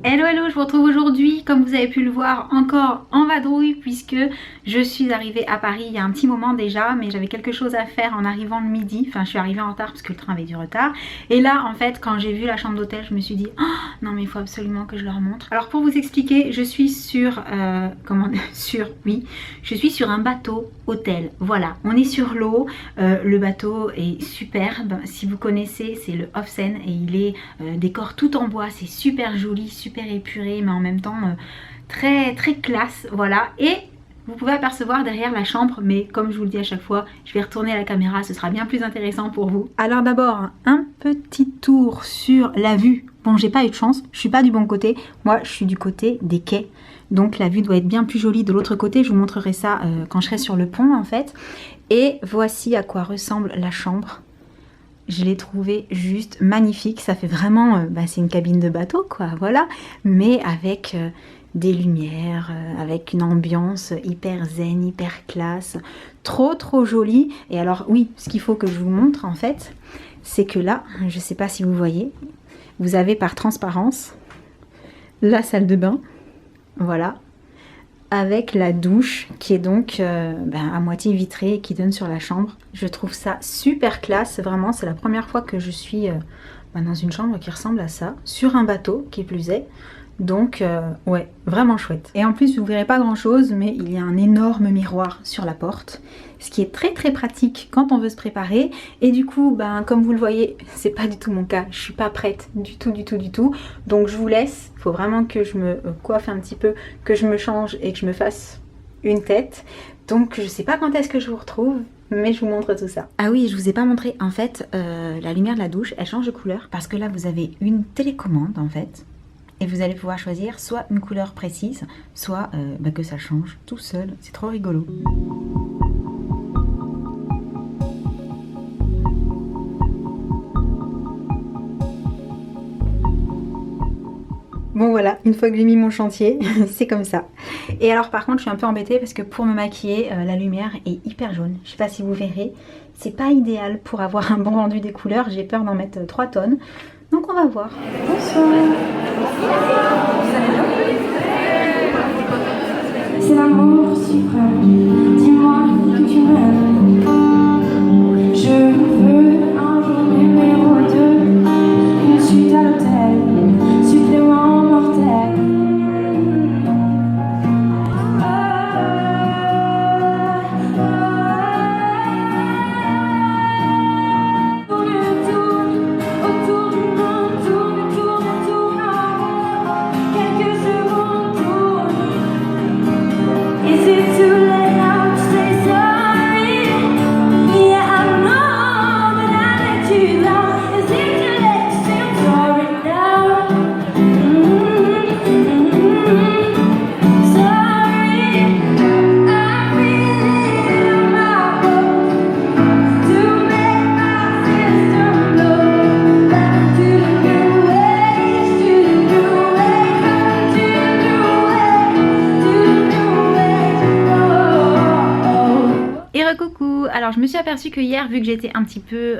Hello hello, je vous retrouve aujourd'hui, comme vous avez pu le voir, encore en vadrouille puisque je suis arrivée à Paris il y a un petit moment déjà, mais j'avais quelque chose à faire en arrivant le midi. Enfin, je suis arrivée en retard parce que le train avait du retard. Et là, en fait, quand j'ai vu la chambre d'hôtel, je me suis dit oh, non mais il faut absolument que je leur montre. Alors pour vous expliquer, je suis sur je suis sur un bateau hôtel. Voilà, on est sur l'eau. Le bateau est superbe. Si vous connaissez, c'est le Hofsen et il est décor tout en bois. C'est super joli, super épuré, mais en même temps très très classe. Voilà. Et vous pouvez apercevoir derrière la chambre, mais comme je vous le dis à chaque fois, je vais retourner à la caméra, ce sera bien plus intéressant pour vous. Alors d'abord, un petit tour sur la vue. Bon, j'ai pas eu de chance, je suis pas du bon côté. Moi, je suis du côté des quais. Donc la vue doit être bien plus jolie de l'autre côté. Je vous montrerai ça quand je serai sur le pont en fait. Et voici à quoi ressemble la chambre. Je l'ai trouvé juste magnifique. Ça fait vraiment, c'est une cabine de bateau quoi, voilà. Mais avec des lumières, avec une ambiance hyper zen, hyper classe. Trop trop jolie. Et alors oui, ce qu'il faut que je vous montre en fait, c'est que là, je sais pas si vous voyez, vous avez par transparence la salle de bain. Voilà, avec la douche qui est donc à moitié vitrée et qui donne sur la chambre. Je trouve ça super classe, vraiment c'est la première fois que je suis dans une chambre qui ressemble à ça, sur un bateau qui plus est. Donc ouais, vraiment chouette. Et en plus vous verrez pas grand chose, mais il y a un énorme miroir sur la porte, ce qui est très très pratique quand on veut se préparer. Et du coup, comme vous le voyez, c'est pas du tout mon cas, je suis pas prête du tout. Donc je vous laisse, il faut vraiment que je me coiffe un petit peu, que je me change et que je me fasse une tête. Donc je sais pas quand est-ce que je vous retrouve, mais je vous montre tout ça. Ah oui, je vous ai pas montré, en fait, la lumière de la douche, elle change de couleur, parce que là vous avez une télécommande en fait. Et vous allez pouvoir choisir soit une couleur précise, soit que ça change tout seul. C'est trop rigolo. Bon voilà, une fois que j'ai mis mon chantier, c'est comme ça. Et alors par contre, je suis un peu embêtée parce que pour me maquiller, la lumière est hyper jaune. Je sais pas si vous verrez. C'est pas idéal pour avoir un bon rendu des couleurs. J'ai peur d'en mettre 3 tonnes. Donc on va voir. Bonsoir. Vous allez bien? C'est l'amour suprême. Dis-moi que tu m'aimes. Je veux un jour numéro 2. Une suite à l'hôtel. Supplément mortel. Coucou, alors je me suis aperçue que hier, vu que j'étais un petit peu,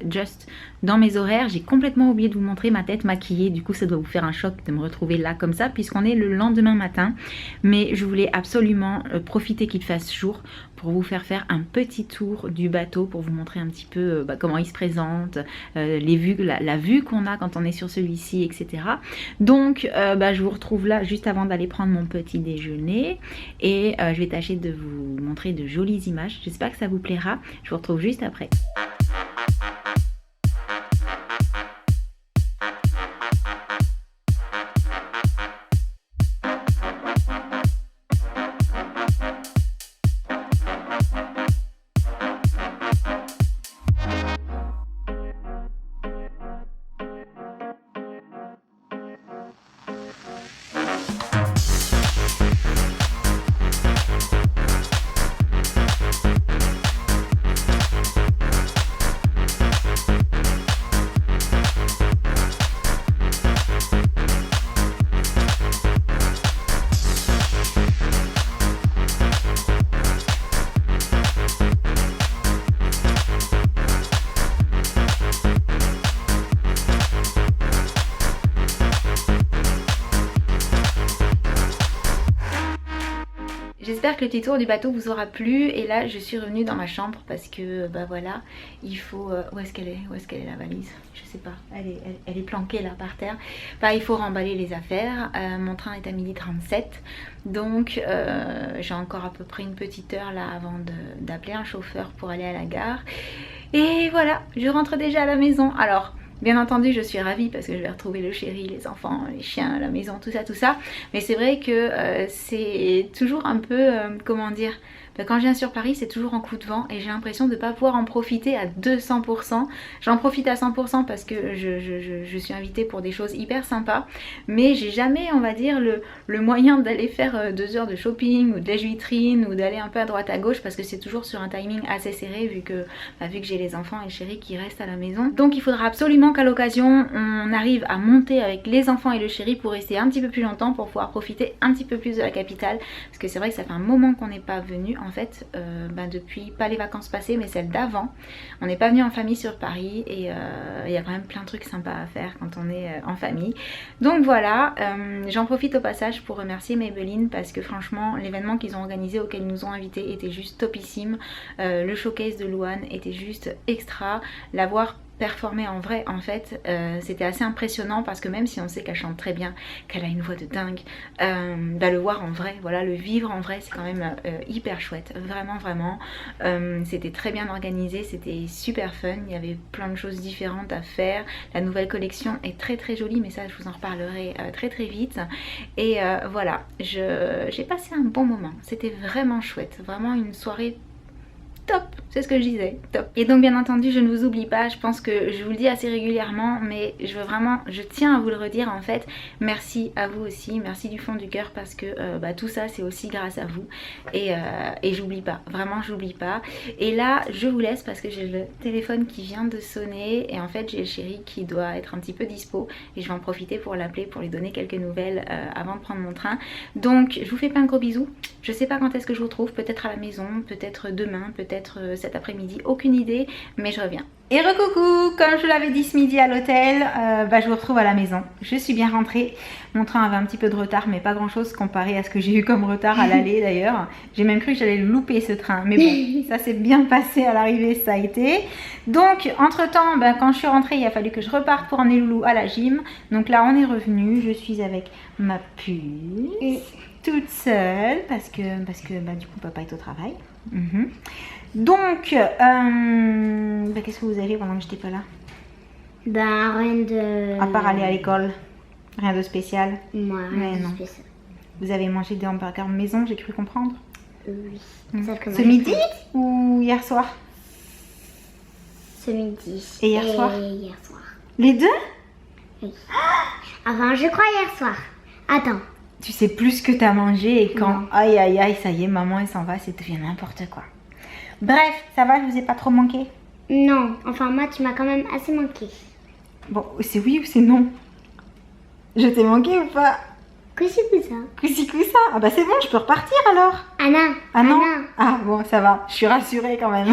just dans mes horaires, j'ai complètement oublié de vous montrer ma tête maquillée. Du coup, ça doit vous faire un choc de me retrouver là comme ça, puisqu'on est le lendemain matin. Mais je voulais absolument profiter qu'il fasse jour pour vous faire un petit tour du bateau, pour vous montrer un petit peu comment il se présente, les vues, la vue qu'on a quand on est sur celui-ci, etc. Donc, je vous retrouve là juste avant d'aller prendre mon petit déjeuner. Et je vais tâcher de vous montrer de jolies images. J'espère que ça vous plaira. Je vous retrouve juste après. J'espère que le petit tour du bateau vous aura plu. Et là je suis revenue dans ma chambre parce que bah voilà, il faut... où est-ce qu'elle est? Où est-ce qu'elle est la valise? Je sais pas, elle est planquée là par terre. Bah, il faut remballer les affaires. Mon train est à 12h37. Donc j'ai encore à peu près une petite heure là avant d'appeler un chauffeur pour aller à la gare. Et voilà, je rentre déjà à la maison. Alors bien entendu je suis ravie parce que je vais retrouver le chéri, les enfants, les chiens à la maison, tout ça. Mais c'est vrai que c'est toujours un peu, comment dire, quand je viens sur Paris c'est toujours en coup de vent et j'ai l'impression de ne pas pouvoir en profiter à 200%. J'en profite à 100% parce que je suis invitée pour des choses hyper sympas. Mais j'ai jamais, on va dire, le moyen d'aller faire 2 heures de shopping ou de lèche-vitrine ou d'aller un peu à droite à gauche parce que c'est toujours sur un timing assez serré vu que j'ai les enfants et le chéri qui restent à la maison. Donc il faudra absolument qu'à l'occasion on arrive à monter avec les enfants et le chéri pour rester un petit peu plus longtemps, pour pouvoir profiter un petit peu plus de la capitale, parce que c'est vrai que ça fait un moment qu'on n'est pas venu en fait, depuis pas les vacances passées mais celles d'avant. On n'est pas venu en famille sur Paris et il y a quand même plein de trucs sympas à faire quand on est en famille. Donc voilà, j'en profite au passage pour remercier Maybelline parce que franchement l'événement qu'ils ont organisé, auquel ils nous ont invités, était juste topissime. Le showcase de Louane était juste extra. L'avoir performer en vrai en fait, c'était assez impressionnant parce que même si on sait qu'elle chante très bien, qu'elle a une voix de dingue, le voir en vrai, voilà, le vivre en vrai, c'est quand même hyper chouette, vraiment. C'était très bien organisé, c'était super fun, il y avait plein de choses différentes à faire. La nouvelle collection est très jolie, mais ça je vous en reparlerai très vite. Et voilà, j'ai passé un bon moment, c'était vraiment chouette, vraiment une soirée top, c'est ce que je disais, top. Et donc bien entendu je ne vous oublie pas, je pense que je vous le dis assez régulièrement mais je tiens à vous le redire en fait, merci à vous aussi, merci du fond du cœur parce que tout ça c'est aussi grâce à vous et j'oublie pas, vraiment j'oublie pas. Et là je vous laisse parce que j'ai le téléphone qui vient de sonner et en fait j'ai le chéri qui doit être un petit peu dispo et je vais en profiter pour l'appeler pour lui donner quelques nouvelles avant de prendre mon train. Donc je vous fais plein de gros bisous, je sais pas quand est-ce que je vous retrouve, peut-être à la maison, peut-être demain, peut-être cet après-midi, aucune idée, mais je reviens. Et recoucou, comme je vous l'avais dit ce midi à l'hôtel, je vous retrouve à la maison. Je suis bien rentrée, mon train avait un petit peu de retard mais pas grand chose comparé à ce que j'ai eu comme retard à l'aller d'ailleurs. J'ai même cru que j'allais le louper ce train, mais bon, ça s'est bien passé à l'arrivée, ça a été. Donc entre temps, quand je suis rentrée, il a fallu que je reparte pour emmener Loulou à la gym. Donc là on est revenu, je suis avec ma puce, toute seule parce que du coup papa est au travail. Donc, qu'est-ce que vous avez fait pendant que j'étais pas là? Rien de... À part aller à l'école, rien de spécial? Moi, rien de spécial. Vous avez mangé des hamburgers maison, j'ai cru comprendre? Oui. Ce midi ou hier soir? Ce midi. Et hier soir? Hier soir. Les deux? Oui. Enfin, je crois hier soir. Attends. Tu sais plus ce que t'as mangé et quand... Non. Aïe, ça y est, maman elle s'en va, c'est devient n'importe quoi. Bref, ça va, je vous ai pas trop manqué? Non, enfin moi tu m'as quand même assez manqué. Bon, c'est oui ou c'est non? Je t'ai manqué ou pas? Coussi coussa. Coussi coussa. Ah bah c'est bon, je peux repartir alors. Anna. Ah non? Ah bon, ça va, je suis rassurée quand même.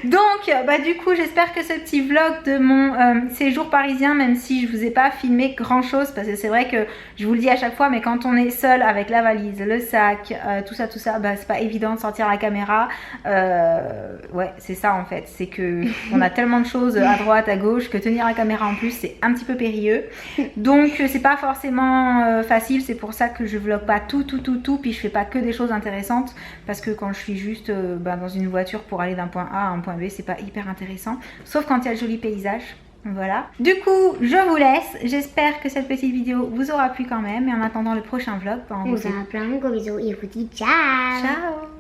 Donc du coup j'espère que ce petit vlog de mon séjour parisien, même si je vous ai pas filmé grand chose parce que c'est vrai que je vous le dis à chaque fois, mais quand on est seul avec la valise, le sac, tout ça c'est pas évident de sortir la caméra. Ouais, c'est ça en fait, c'est que on a tellement de choses à droite à gauche que tenir la caméra en plus c'est un petit peu périlleux. Donc c'est pas forcément facile, c'est pour ça que je vlog pas tout puis je fais pas que des choses intéressantes parce que quand je suis juste dans une voiture pour aller d'un point A à un point B, c'est pas hyper intéressant, sauf quand il y a le joli paysage. Voilà. Du coup, je vous laisse. J'espère que cette petite vidéo vous aura plu quand même. Et en attendant le prochain vlog, on vous fait plein de gros bisous et on vous dit ciao. Ciao.